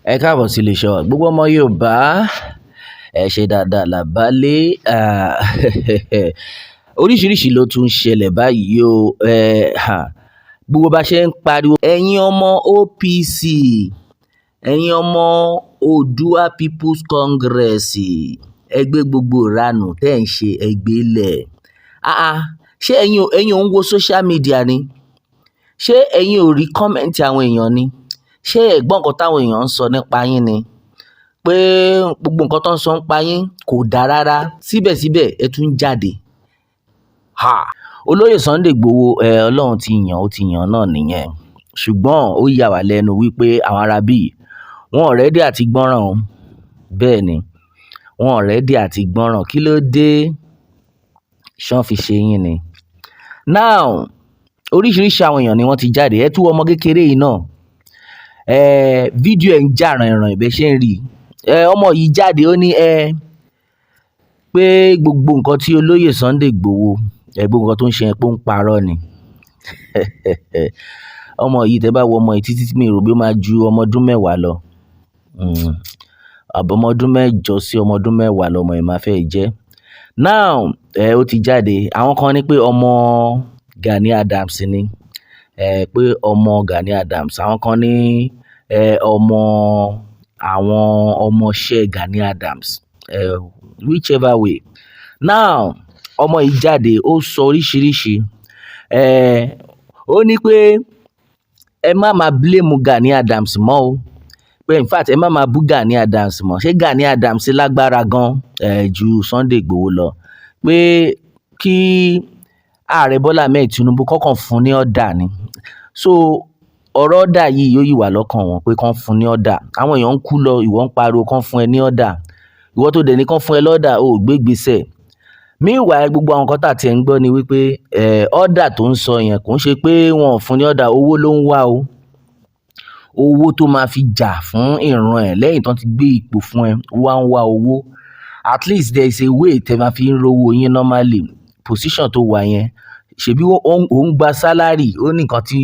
Ẹ káàbọ̀ sí iléeṣẹ́ wa. Gbogbo ọmọ Yorùbá, ẹ ṣe dáadáa là bá lé. Oríṣiríṣi ló tún ń ṣẹlẹ̀ báyìí o. Gbogbo bá ṣe ń pariwo, ẹ̀yin ọmọ OPC, ẹ̀yin ọmọ Oòduà People's Congress, ẹ gbé gbogbo ìranù tẹ́ ń ṣe ẹ gbé lẹ̀. Ṣé ẹ̀yin ò ń wo social media ni? Ṣé ẹ̀yin ò rí kọ́mẹ̀ntì àwọn èèyàn ni? Ṣé ẹ gbọ́ nǹkan táwọn èèyàn ń sọ nípa yín ni? Pé gbogbo nǹkan tó ń sọ nípa yín kò dáa rárá, síbẹ̀síbẹ̀ ẹ tún jáde. Olóyè Sunday Igboho, Ọlọ́run ti yàn, ó ti yàn náà nìyẹn. Ṣùgbọ́n ó yà wá lẹ́nu wípé àwọn arábí wọn ò ready àti gbọ́ràn o. Bẹ́ẹ̀ ni, wọn ò ready àti gbọ́ràn. Kí ló dé? Ṣán fi ṣe yín ni. Now, oríṣiríṣi àwọn èèyàn ni wọ́n ti jáde. Ẹ tú ọmọ kékeré yìí náà. Fídíò ẹ̀ ń jà ràn-ìràn ìbẹ́ ṣe ń rí. Ọmọ yìí jáde ó ní pé gbogbo nǹkan tí olóyè Sunday Igboho, gbogbo nǹkan tó ń ṣe yẹn pé ó ń parọ́ ni. Ọmọ yìí tẹ́ bá wo ọmọ yìí títí mi rò bí ó máa ju ọmọ ọdún 10 lọ. Àbọ̀ ọmọ ọdún 8 sí ọmọ ọdún 10 lọmọ yìí máa fẹ́ jẹ́. Now, ó ti jáde. Àwọn kan ní pé ọmọ Gani Adams ni. Pé ọmọ Gani Adams. Àwọn kan ní ọmọ àwọn ọmọọṣẹ́ Gani Adams. Whichever way. Now, ọmọ yìí jáde, ó sọ oríṣiríṣi. Ó ní pé ẹ má máa blame Gani Adams mọ́ o. Pé in fact ẹ má máa bú Gani Adams mọ́. Ṣé Gani Adams lágbára gan ju Sunday Igboho lọ? Pé kí ààrẹ Bọ́lá Ahmed Tinubu kọ́kàn fún ní ọ̀dà ni. So ọ̀rọ̀ ọ̀dà yìí yóò yí wà lọ́kàn wọn pé kán fún ní ọ̀dà. Àwọn èèyàn ń kú lọ, ìwọ ń pariwo kán fún ẹ ní ọ̀dà. Ìwọ tó dẹ̀ ní kán fún ẹ lọ́dà, o ò gbé ìgbésẹ̀. Meanwhile, gbogbo àwọn nǹkan tá tí ẹ ń gbọ́ ni wípé ọ̀dà tó ń sọ yẹn kò ń ṣe pé wọn ò fún ní ọ̀dà, owó ló ń wá o. Owó tó máa fi jà fún ìran ẹ̀ lẹ́yìn tán ti gbé ipò fún ẹ, wá ń wá owó. At least there is a way tẹ́ máa fi ń rówó yín normally. Position tó wà yẹn, ṣebí ó ń gba salary, ó ní nǹkan tí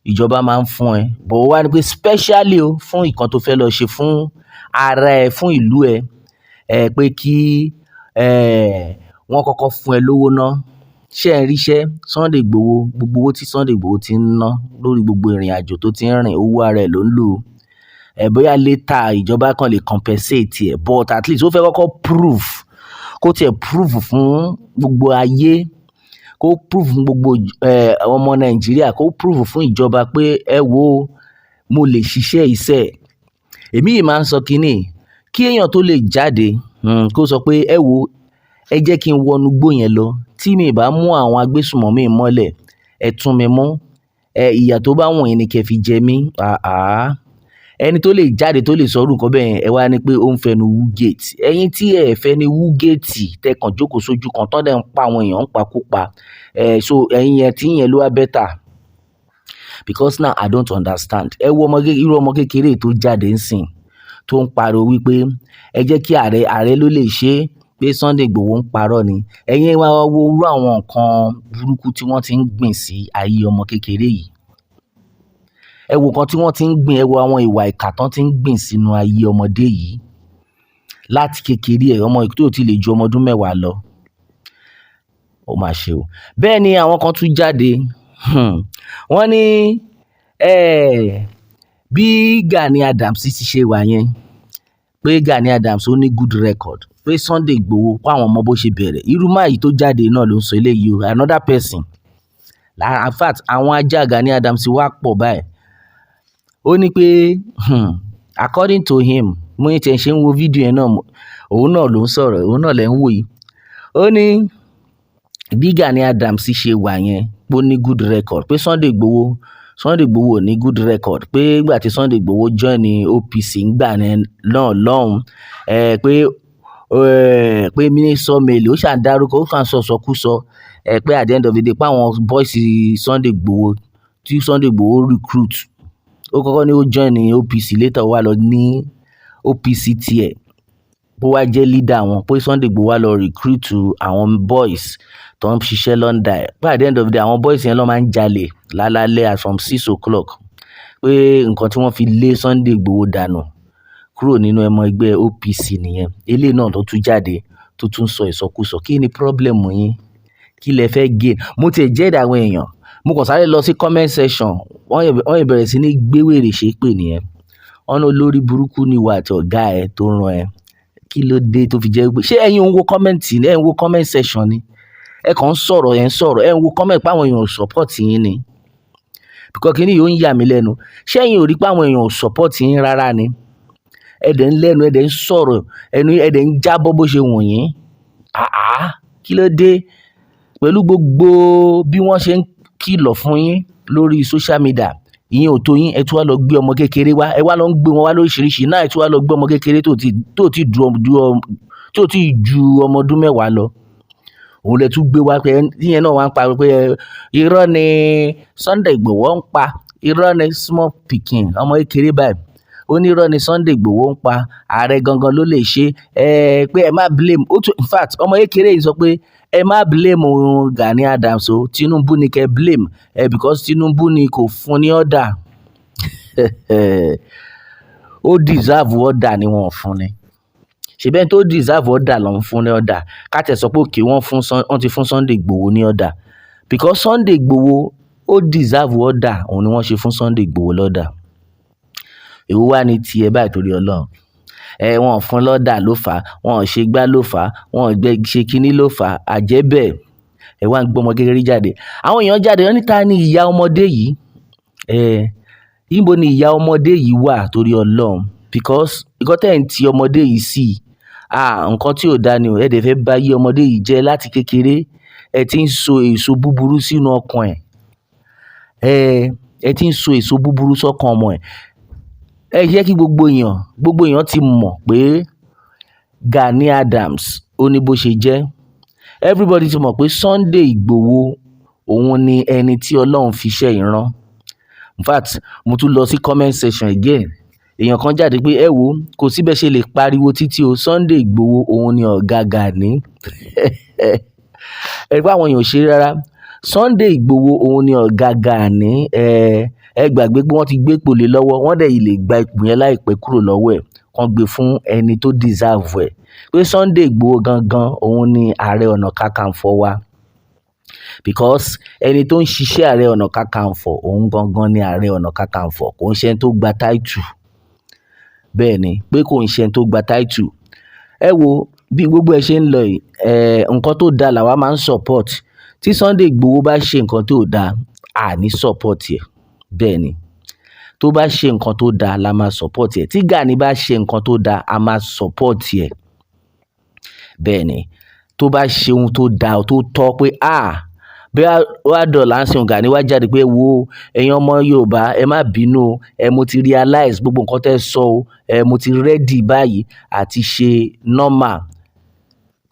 ìjọba máa ń fún ẹ. But ó wá ní pé specially o fún nǹkan tó fẹ́ lọ ṣe fún ara ẹ, fún ìlú ẹ, pé kí wọ́n kọ́kọ́ fún ẹ lówó ná. Ṣé ẹ ríṣẹ́? Sunday Igboho, gbogbo owó tí Sunday Igboho ti ń ná lórí gbogbo ìrìn àjò tó ti ń rìn, owó ara ẹ̀ ló ń lò. Bóyá later ìjọba kan lè compensate ẹ̀, but at least ó fẹ́ kọ́kọ́ prove, kó tiẹ̀ prove fún gbogbo ayé, kó prove fún gbogbo ọmọ Nàìjíríà, kó prove fún ìjọba pé ẹ wo, mo lè ṣiṣẹ́ iṣẹ́. Èmi yìí máa ń sọ kínní, kí èèyàn tó lè jáde kó sọ pé ẹ wo, ẹ jẹ́ kí n wọnú igbó yẹn lọ. Tí mi bá mú àwọn agbésùnmọ̀mí mọ́lẹ̀, ẹ tún mi mú. Ìyà tó bá wọ̀n yín ni kẹ́ fi jẹ mí. Ẹni tó lè jáde tó lè sọ orú nǹkan bẹ́ẹ̀ yẹn, ẹ wá ní pé ó ń fẹnu wú gate. Ẹ̀yin tí ẹ fẹ́ ni wú gate, tẹ́ kàn jókòó sójú kan tán dẹ̀ ń pa àwọn èèyàn ń pakúpa. So ẹ̀yin yẹn tí yẹn ló wá better. Because now I don't understand. Ẹ wo irú ọmọ kékeré tó jáde ńsìn, tó ń pariwo wípé ẹ jẹ́ kí ààrẹ ló lè ṣe é, pé Sunday Igboho ń parọ́ ni. Ẹ̀yin wá wo irú àwọn nǹkan burúkú tí wọ́n ti ń gbìn sí ayé ọmọ kékeré yìí. Ẹ wo nǹkan tí wọ́n ti ń gbìn, ẹ wo àwọn ìwà ìkà tán ti ń gbìn sínú ayé ọmọdé yìí. Láti kékeré ẹ̀, ọmọ tó ti lè ju ọmọ ọdún 10 lọ. Ó mà ṣe o. Bẹ́ẹ̀ ni àwọn kan tún jáde. Wọ́n ní bí Gani Adams ti ṣe wà yẹn, pé Gani Adams ó ní good record. Pé Sunday Igboho kó àwọn ọmọ bó ṣe bẹ̀rẹ̀. Irú máa yìí tó jáde náà ló ń sọ eléyìí o. Another person. In fact, àwọn ajá Gani Adams wá pọ̀ báyìí. Ó ní pé according to him, mo ní tí ẹ ṣe ń wo fídíò yẹn náà, òun náà ló ń sọ̀rọ̀, òun náà lẹ ń wò yìí. Ó ní bí Gani Adams ṣe wà yẹn, pé ó ní good record. Pé Sunday Igboho ò ní good record. Pé ìgbà tí Sunday Igboho join ní OPC ńgbà náà lọ́hùn, pé mínísọ̀ mélòó ó ṣà ń dárúkọ, ó kàn sọ̀sọkúsọ. Pé at the end of the day, pé àwọn boys Sunday Igboho tí Sunday Igboho recruit, ó kọ́kọ́ ní ó join ní OPC, later wá lọ ní OPC tiẹ̀, bó wá jẹ́ leader wọn. Pé Sunday Igboho wá lọ recruit àwọn boys tó ń ṣiṣẹ́ London. Pé at the end of the day, àwọn boys yẹn ló máa ń jalè lálálẹ́ from 6 o'clock. Pé nǹkan tí wọ́n fi lé Sunday Igboho dànù kúrò nínú ẹmọ ẹgbẹ́ OPC nìyẹn. Eléyìí náà tó tún jáde tó tún sọ ìsọkúsọ. Kí ni problem yín? Kí lẹ fẹ́ gain? Mo tiẹ̀ jẹ́rìí àwọn èèyàn, mo kàn sáré lọ sí comment section, wọ́n bẹ̀rẹ̀ sí ní gbé wèrè ṣépè nìyẹn. Wọ́n ní olórí burúkú ni ìwọ àti ọ̀gá ẹ tó rán ẹ. Kí ló dé tó fi jẹ́ pé ṣé ẹ̀yin ń wo comment ni, ẹ̀ ń wo comment section ni? Ẹ kàn ń sọ̀rọ̀, ẹ̀ ń wo comment pé àwọn èèyàn ò support yín ni? Because kíní yóò ń yà mí lẹ́nu. Ṣé ẹ̀yin ò rí pé àwọn èèyàn ò support yín rárá ni? Ẹ̀dẹ̀ ń lẹ́nu, ẹ̀dẹ̀ ń sọ̀rọ̀, ẹnu ẹ̀dẹ̀ ń jábọ́ bó ṣe wù yín. Kí ló dé? Pẹ̀lú gbogbo bí wọ́n ṣe ń kìlọ̀ fún yín lórí social media, ìyẹn ò tó yín, ẹ tún wá lọ gbé ọmọ kékeré wá, ẹ wá lọ ń gbé wọn wá lóríṣiríṣi, náà ẹ tún wá lọ gbé ọmọ kékeré tó ti ju ọmọ ọdún mẹ́wàá lọ. Òun lẹ tún gbé wá pé ìyẹn náà wá ń pariwo pé irọ́ ni Sunday Igboho ń pa, irọ́ ni small pikin, ọmọ kékeré báyìí. Ó ní irọ́ ni Sunday Igboho ń pa, ààrẹ gangan ló lè ṣe, pé ẹ má blame. In fact, ọmọ kékeré yìí sọ pé ẹ má blame Gani Adams o, Tinubu ni kẹ́ blame, because Tinubu ni kò fún ní order. Ó deserve order ni wọ́n fún ni. Ṣèbẹ́ni tó deserve order ló ń fún ní order. Ká tẹ̀ sọ pé òkè wọ́n ti fún Sunday Igboho ní order, because Sunday Igboho ó deserve order, òun ni wọ́n ṣe fún Sunday Igboho lọ́dà. Èwo wá ní tiẹ̀ báyìí torí Ọlọ́run? Wọn ò fún lọ́dà ló fà á, wọn ò ṣe gbá ló fà á, wọn ò ṣe kinní ló fà á, àjẹ́bẹ̀ ẹ wá ń gbé ọmọ kékeré jáde. Àwọn èèyàn jáde, wọ́n ní ta ni ìyá ọmọdé yìí? Níbo ni ìyá ọmọdé yìí wà torí Ọlọ́run? Because nǹkan tẹ́ ń ti ọmọdé yìí sí, nǹkan tí ò dá ni o. Ẹ dẹ̀ fẹ́ bà ayé ọmọdé yìí jẹ́ láti kékeré. Ẹ ti ń so èso búburú sínú ọkàn ẹ̀. Ẹ ti ń so èso búburú sọ́kàn ọmọ ẹ̀. Ẹ jẹ́ kí gbogbo èèyàn ti mọ̀ pé Gani Adams ó ní bó ṣe jẹ́. Everybody ti mọ̀ pé Sunday Igboho òun ni ẹni tí Ọlọ́run fi iṣẹ́ yìí rán. In fact, mo tún lọ sí comment section again. Èèyàn kan jáde pé ẹ wo, kò sí bẹ́ẹ̀ ṣe lè pariwo títí o, Sunday Igboho òun ni ọ̀gá Gani. Ẹ pé àwọn èèyàn ò ṣe rárá. Sunday Igboho òun ni ọ̀gá Gani. Ẹ gbàgbé pé wọ́n ti gbé ipò lé lọ́wọ́, wọ́n dẹ̀ yìí lè gba ipò yẹn láìpẹ́ kúrò lọ́wọ́ ẹ̀, kàn gbé fún ẹni tó deserve ẹ̀. Pé Sunday Igboho gangan òun ni Ààrẹ Ọ̀nà Kakanfò wa, because ẹni tó ń ṣiṣẹ́ Ààrẹ Ọ̀nà Kakanfò òun gangan ni Ààrẹ Ọ̀nà Kakanfò, kò ń ṣe ẹni tó gba title. Bẹ́ẹ̀ ni, pé kò ń ṣe ẹni tó gba title. Ẹ wo bí gbogbo ẹ ṣe ń lọ yìí, nǹkan tó dáa làwa máa ń support. Tí Sunday Igboho bá ṣe nǹkan tó dáa, a ní support ẹ̀. Bẹ́ẹ̀ ni, tó bá ṣe nǹkan tó dáa la máa support ẹ̀. Tí Gani bá ṣe nǹkan tó dáa, a máa support ẹ̀. Bẹ́ẹ̀ ni, tó bá ṣe ohun tó dáa tó tọ́ pé bí wàá dọ̀là ń sìn Gani wá jáde pé wo ẹ̀yin ọmọ Yorùbá ẹ má bínú o, mo ti realize gbogbo nǹkan tẹ́ sọ o, mo ti ready báyìí àti ṣe normal.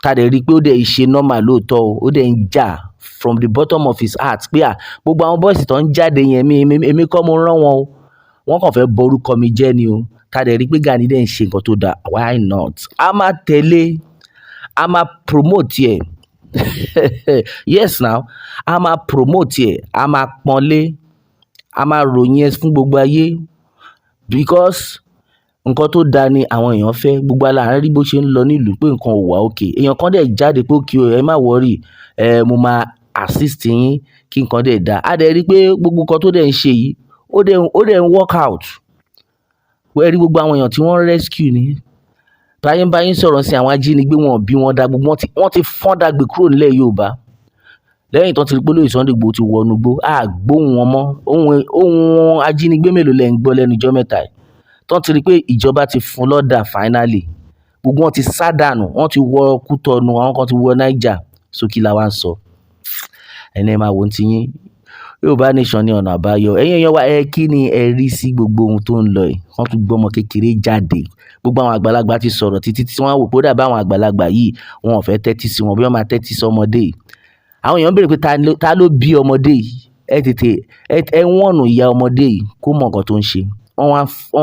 Ká dẹ̀ rí i pé ó dẹ̀ ṣe normal lóòótọ́ o, ó dẹ̀ ń jà from the bottom of his heart pé gbogbo àwọn boys tó ń jáde yẹn èmi kọ́ mo rán wọn o, wọ́n kàn fẹ́ borúkọ mi jẹ́ ni o. Ká dẹ̀ rí i pé Gani dẹ̀ ń ṣe nǹkan tó dáa, why not? A máa tẹ̀lé, a máa promote ẹ̀. Yes now, a máa promote ẹ̀, a máa pọ́nlé, a máa ròyìn ẹ̀ fún gbogbo ayé, because nǹkan tó dáa ni àwọn èèyàn fẹ́. Gbogbo aláàárín rí bó ṣe ń lọ nílùú pé nǹkan ò wá òkè. Èèyàn kan dẹ̀ jáde pé òkè o, ẹ má worry, mo máa assist yín kí nǹkan dẹ̀ dáa. A dẹ̀ rí i pé gbogbo nǹkan tó dẹ̀ ń ṣe yìí ó dẹ̀ ń work out. Ẹ rí gbogbo àwọn èèyàn tí wọ́n rescue ni. Báyìí sọ̀rọ̀ sí àwọn ajínigbé, wọn bí wọn dá gbogbo wọ́n ti fọ́n dàgbé kúrò nílẹ̀ Yorùbá. Lẹ́yìn tó ti rí pé olóyè Sunday Igboho ti wọnú gbó, gbóhùn wọn mọ́. Ohun ajínigbé mélòó lẹ́ ń gbọ́ lẹ́nu ijọ́ mẹ́ta yìí? Tó ti rí pé ìjọba ti fún lọ́dà finally. Gbogbo wọn ti sá dànù, wọ́n ti wọ Kútọ̀nù, àwọn kan ti wọ Niger. So kí la wá ń sọ? Ẹni ẹ máa wo ti yín. Yorùbá Nation ní ọ̀nà àbáyọ. Ẹ̀yin èèyàn wa, kí ni ẹ rí sí gbogbo ohun tó ń lọ yìí? Wọ́n tún gbé ọmọ kékeré jáde. Gbogbo àwọn àgbàlagbà ti sọ̀rọ̀ títí tí wọ́n á wò pé ó dàbí àwọn àgbàlagbà yìí wọn ò fẹ́ tẹ́tí sí wọn, bí wọ́n máa tẹ́tí sí ọmọdé yìí. Àwọn èèyàn béèrè pé ta ló bí ọmọdé yìí? Ẹ tètè wọ́nù ìyá ọmọdé yìí kó mọ nǹkan tó ń ṣe. Wọ́n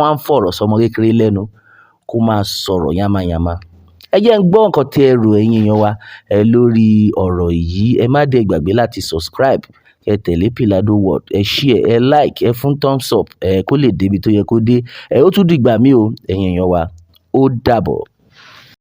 wá ń fọ̀rọ̀ sọmọ kékeré lẹ́nu kó máa sọ̀rọ̀ yánmayànma. Ẹ jẹ́ ń gbọ́ nǹkan tí ẹ rò ẹ̀yin èèyàn wa lórí ọ̀rọ̀ yìí. Ẹ má dẹ̀ gbàgbé láti subscribe ẹ tẹ̀lé Pilado World, ẹ share, ẹ like, ẹ fún thumbs up, kó lè débi tó yẹ kó dé. Ó tún dìgbà míì o, ẹ̀yin èèyàn wa, ó dàbọ̀.